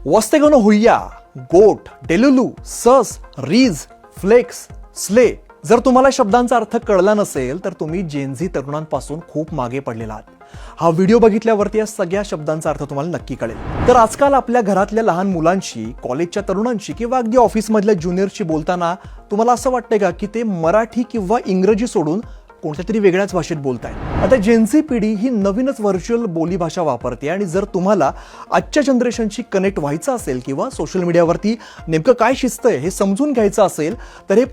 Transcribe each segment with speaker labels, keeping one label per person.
Speaker 1: वस्तेगनो हुय्या, गोट, डेलुलू, सस, रीज, flex, slay. जर तुम्हाला शब्दांचा अर्थ कळला नसेल तर तुम्ही जेनझी तरुणांपासून खूप मागे पडलेला आहात. हा व्हिडिओ बघितल्यावरती या सगळ्या शब्दांचा अर्थ तुम्हाला नक्की कळेल. तर आजकाल आपल्या घरातल्या लहान मुलांशी, कॉलेजच्या तरुणांशी किंवा अगदी ऑफिसमधल्या ज्युनियरशी बोलताना तुम्हाला असं वाटतंय का की ते मराठी किंवा इंग्रजी सोडून कोणत्या तरी वेगळ्याच भाषेत बोलताय. आता जेनझी पिढी ही नवीनच व्हर्च्युअल बोलीभाषा वापरते आणि जर तुम्हाला आजच्या जनरेशनशी कनेक्ट व्हायचं असेल किंवा सोशल मीडियावरती नेमकं काय शिजतंय हे समजून घ्यायचं असेल तर हे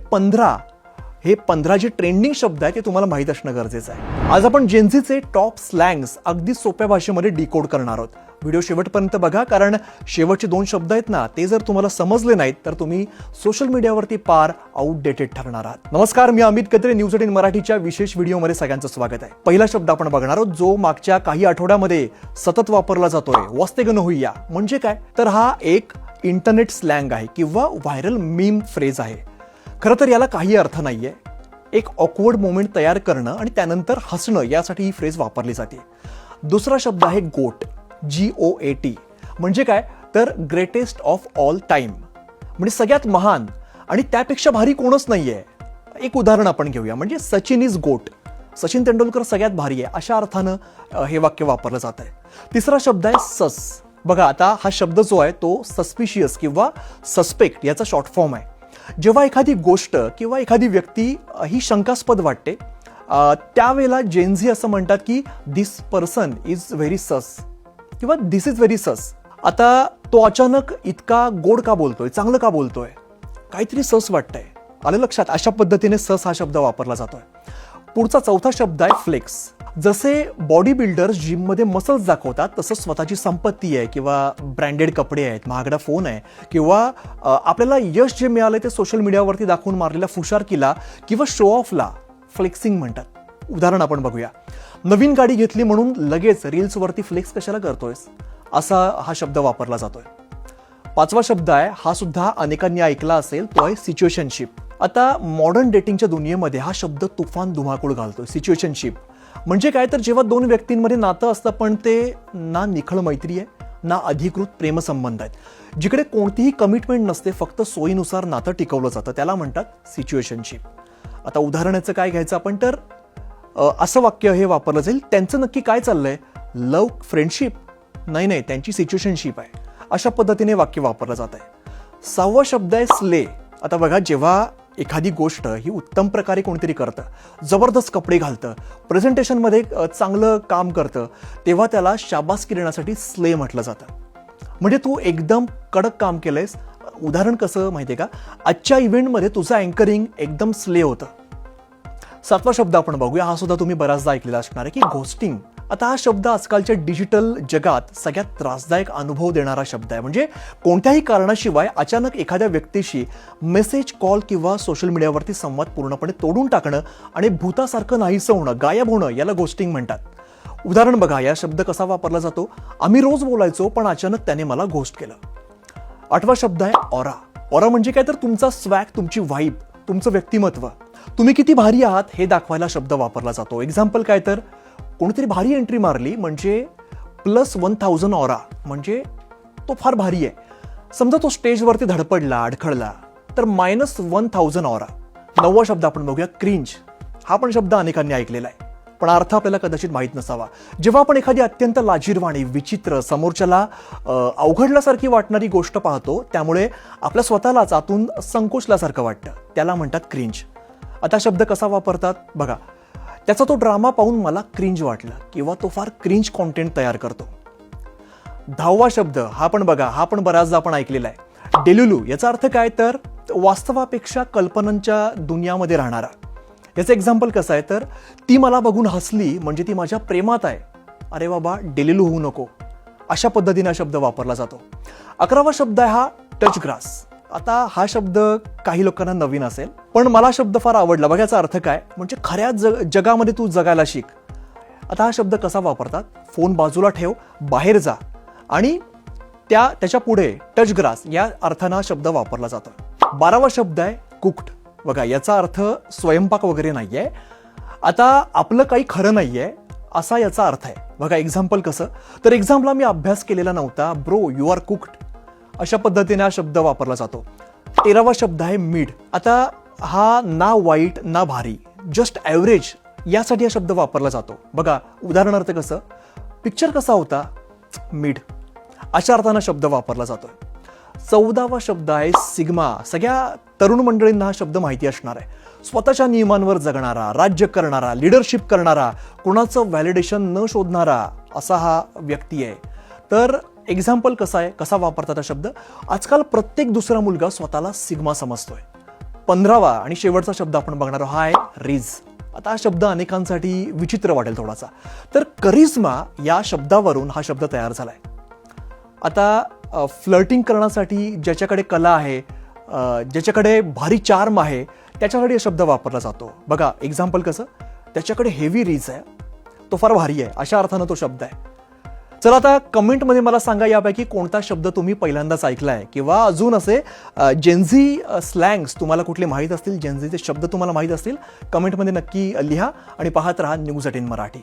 Speaker 1: 15 जे ट्रेंडिंग शब्द आहेत ते तुम्हाला माहीत असणं गरजेचं आहे. आज आपण जेनझीचे टॉप स्लँग्स अगदी सोप्या भाषेमध्ये डिकोड करणार आहोत. व्हिडिओ शेवटपर्यंत बघा, कारण शेवटचे 2 शब्द आहेत ना, ते जर तुम्हाला समजले नाहीत तर तुम्ही सोशल मीडियावरती पार आउटडेटेड ठरणार आहात. नमस्कार, मी अमित कत्रे. न्यूज 18 मराठीच्या विशेष व्हिडिओमध्ये सगळ्यांचं स्वागत आहे. पहिला शब्द आपण बघणार आहोत जो मागच्या काही आठवड्यामध्ये सतत वापरला जातोय. वस्तेगनो हुय्या म्हणजे काय? तर हा एक इंटरनेट स्लँग आहे किंवा व्हायरल मीम फ्रेज आहे. खरं तर याला काही अर्थ नाहीये. एक ऑकवर्ड मोमेंट तयार करणं आणि त्यानंतर हसणं यासाठी ही फ्रेज वापरली जाते. दुसरा शब्द आहे गोट, GOAT. म्हणजे काय? तर ग्रेटेस्ट ऑफ ऑल टाइम, म्हणजे सगळ्यात महान आणि त्यापेक्षा भारी कोणच नाहीये. एक उदाहरण आपण घेऊया, म्हणजे सचिन इज गोट, सचिन तेंडुलकर सगळ्यात भारी आहे, अशा अर्थानं हे वाक्य वापरलं जात आहे. तिसरा शब्द आहे सस. बघा, आता हा शब्द जो आहे तो सस्पिशियस किंवा सस्पेक्ट याचा शॉर्ट फॉर्म आहे. जेव्हा एखादी गोष्ट किंवा एखादी व्यक्ती ही शंकास्पद वाटते त्यावेळेला जेनझी असं म्हणतात की दिस पर्सन इज व्हेरी सस किंवा दिस इज व्हेरी सस. आता तो अचानक इतका गोड का बोलतोय, चांगलं का बोलतोय, काहीतरी सस वाटतंय. आलं लक्षात? अशा पद्धतीने सस हा शब्द वापरला जातोय. पुढचा चौथा शब्द आहे फ्लेक्स. जसे बॉडी बिल्डर्स जिममध्ये मसल्स दाखवतात तसं स्वतःची संपत्ती आहे किंवा ब्रँडेड कपडे आहेत, महागडा फोन आहे किंवा आपल्याला यश जे मिळालंय ते सोशल मीडियावरती दाखवून मारलेल्या फुशारकीला किंवा शो ऑफला फ्लेक्सिंग म्हणतात. उदाहरण आपण बघूया. नवीन गाडी घेतली म्हणून लगेच रील्सवरती फ्लेक्स कशाला करतोयस, असा हा शब्द वापरला जातोय. पाचवा शब्द आहे, हा सुद्धा अनेकांनी ऐकला असेल, तो आहे सिच्युएशनशिप. आता मॉडर्न डेटिंगच्या दुनियेमध्ये हा शब्द तुफान धुमाकूळ घालतोय. सिच्युएशनशिप म्हणजे काय? तर जेव्हा 2 व्यक्तींमध्ये नातं असतं पण ते ना निखळ मैत्री आहे ना अधिकृत प्रेमसंबंध आहेत, जिकडे कोणतीही कमिटमेंट नसते, फक्त सोयीनुसार नातं टिकवलं जातं, त्याला म्हणतात सिच्युएशनशिप. आता उदाहरणाचं काय घ्यायचं आपण, तर असं वाक्य हे वापरलं जाईल, त्यांचं नक्की काय चाललंय, लव्ह फ्रेंडशिप? नाही, त्यांची सिच्युएशनशिप आहे. अशा पद्धतीने वाक्य वापरलं जात आहे. 6वा शब्द आहे स्ले. आता बघा, जेव्हा एखादी गोष्ट ही उत्तम प्रकारे कोणीतरी करतं, जबरदस्त कपडे घालतं, प्रेझेंटेशनमध्ये चांगलं काम करतं, तेव्हा त्याला शाबासकी देण्यासाठी स्ले म्हटलं जातं. म्हणजे तू एकदम कडक काम केलंयस. उदाहरण कसं माहितीये का? आजच्या इव्हेंटमध्ये तुझं अँकरिंग एकदम स्ले होतं. 7वा शब्द आपण बघूया. हा सुद्धा तुम्ही बऱ्याचदा ऐकलेला असणार आहे की घोस्टिंग. आता हा शब्द आजकालच्या डिजिटल जगात सगळ्यात त्रासदायक अनुभव देणारा शब्द आहे. म्हणजे कोणत्याही कारणाशिवाय अचानक एखाद्या व्यक्तीशी मेसेज, कॉल किंवा सोशल मीडियावरती संवाद पूर्णपणे तोडून टाकणं आणि भूतासारखं नाहीसं होणं, गायब होणं, याला घोस्टिंग म्हणतात. उदाहरण बघा, या शब्द कसा वापरला जातो. आम्ही रोज बोलायचो पण अचानक त्याने मला घोस्ट केलं. 8वा शब्द आहे ऑरा. ऑरा म्हणजे काय? तर तुमचा स्वॅग, तुमची व्हाईब, तुमचं व्यक्तिमत्व, तुम्ही किती भारी आहात हे दाखवायला शब्द वापरला जातो. एक्झाम्पल काय? तर कोणीतरी भारी एंट्री मारली म्हणजे +1000 ऑरा, म्हणजे तो फार भारी आहे. समजा तो स्टेजवरती धडपडला, अडखळला, तर -1000 ऑरा. 9वा शब्द आपण बघूया, क्रिंज. हा पण शब्द अनेकांनी ऐकलेला आहे पण अर्थ आपल्याला कदाचित माहीत नसावा. जेव्हा आपण एखादी अत्यंत लाजिरवाणी, विचित्र, समोरच्याला अवघडल्यासारखी वाटणारी गोष्ट पाहतो, त्यामुळे आपल्या स्वतःलाच आतून संकोचल्यासारखं वाटतं, त्याला म्हणतात क्रिंज. आता शब्द कसा वापरतात बघा. त्याचा तो ड्रामा पाहून मला क्रिंज वाटलं किंवा तो फार क्रिंज कॉन्टेंट तयार करतो. 10वा शब्द हा पण बघा, हा पण बऱ्याचदा आपण ऐकलेला आहे, डेलुलू. याचा अर्थ काय? तर वास्तवापेक्षा कल्पनांच्या दुनियामध्ये राहणारा. याचं एक्झाम्पल कसं आहे? तर ती मला बघून हसली म्हणजे ती माझ्या प्रेमात आहे. अरे बाबा, डेलुलू होऊ नको. अशा पद्धतीने हा शब्द वापरला जातो. 11वा शब्द आहे हा टच ग्रास. आता हा शब्द काही लोकांना नवीन असेल पण मला शब्द फार आवडला. बघा, याचा अर्थ काय? म्हणजे खऱ्या जगामध्ये तू जगायला शिक. आता हा शब्द कसा वापरतात? फोन बाजूला ठेव, बाहेर जा आणि त्याच्या पुढे टच ग्रास या अर्थानं हा शब्द वापरला जातो. 12वा शब्द आहे कुक्ड. बघा, याचा अर्थ स्वयंपाक वगैरे नाहीये. आता आपलं काही खरं नाहीये असा याचा अर्थ आहे. बघा एक्झाम्पल कसं, तर एक्झाम्पलला मी अभ्यास केलेला नव्हता, ब्रो यू आर कुक्ड. अशा पद्धतीने हा शब्द वापरला जातो. 13वा शब्द आहे मिड. आता हा ना वाईट ना भारी, जस्ट ॲव्हरेज यासाठी हा शब्द वापरला जातो. बघा उदाहरणार्थ कसं, पिक्चर कसा होता, मिड, अशा अर्थानं शब्द वापरला जातोय. 14वा शब्द आहे सिग्मा. सगळ्या तरुण मंडळींना हा शब्द माहिती असणार आहे. स्वतःच्या नियमांवर जगणारा, राज्य करणारा, लिडरशिप करणारा, कोणाचं व्हॅलिडेशन न शोधणारा असा हा व्यक्ती आहे. तर एक्झाम्पल कसं आहे, कसा वापरतात हा शब्द, आजकाल प्रत्येक दुसरा मुलगा स्वतःला सिग्मा समजतोय. 15वा आणि शेवटचा शब्द आपण बघणार आहोत, हा आहे रिज. आता हा शब्द अनेकांसाठी विचित्र वाटेल थोडासा. तर करिश्मा या शब्दावरून हा शब्द तयार झालाय. आता फ्लर्टिंग करण्यासाठी ज्याच्याकडे कला आहे, ज्याच्याकडे भारी चार्म आहे, त्याच्यासाठी हा शब्द वापरला जातो. बघा एक्झाम्पल कसं, त्याच्याकडे हेवी रीच आहे, तो फार भारी आहे, अशा अर्थानं तो शब्द आहे. चला आता कमेंटमध्ये मला सांगा यापैकी कोणता शब्द तुम्ही पहिल्यांदाच ऐकलाय, किंवा अजून असे जेनझी स्लँग्स तुम्हाला कुठले माहीत असतील, जेनझीचे शब्द तुम्हाला माहीत असतील, कमेंटमध्ये नक्की लिहा आणि पाहत राहा न्यूज 18 मराठी.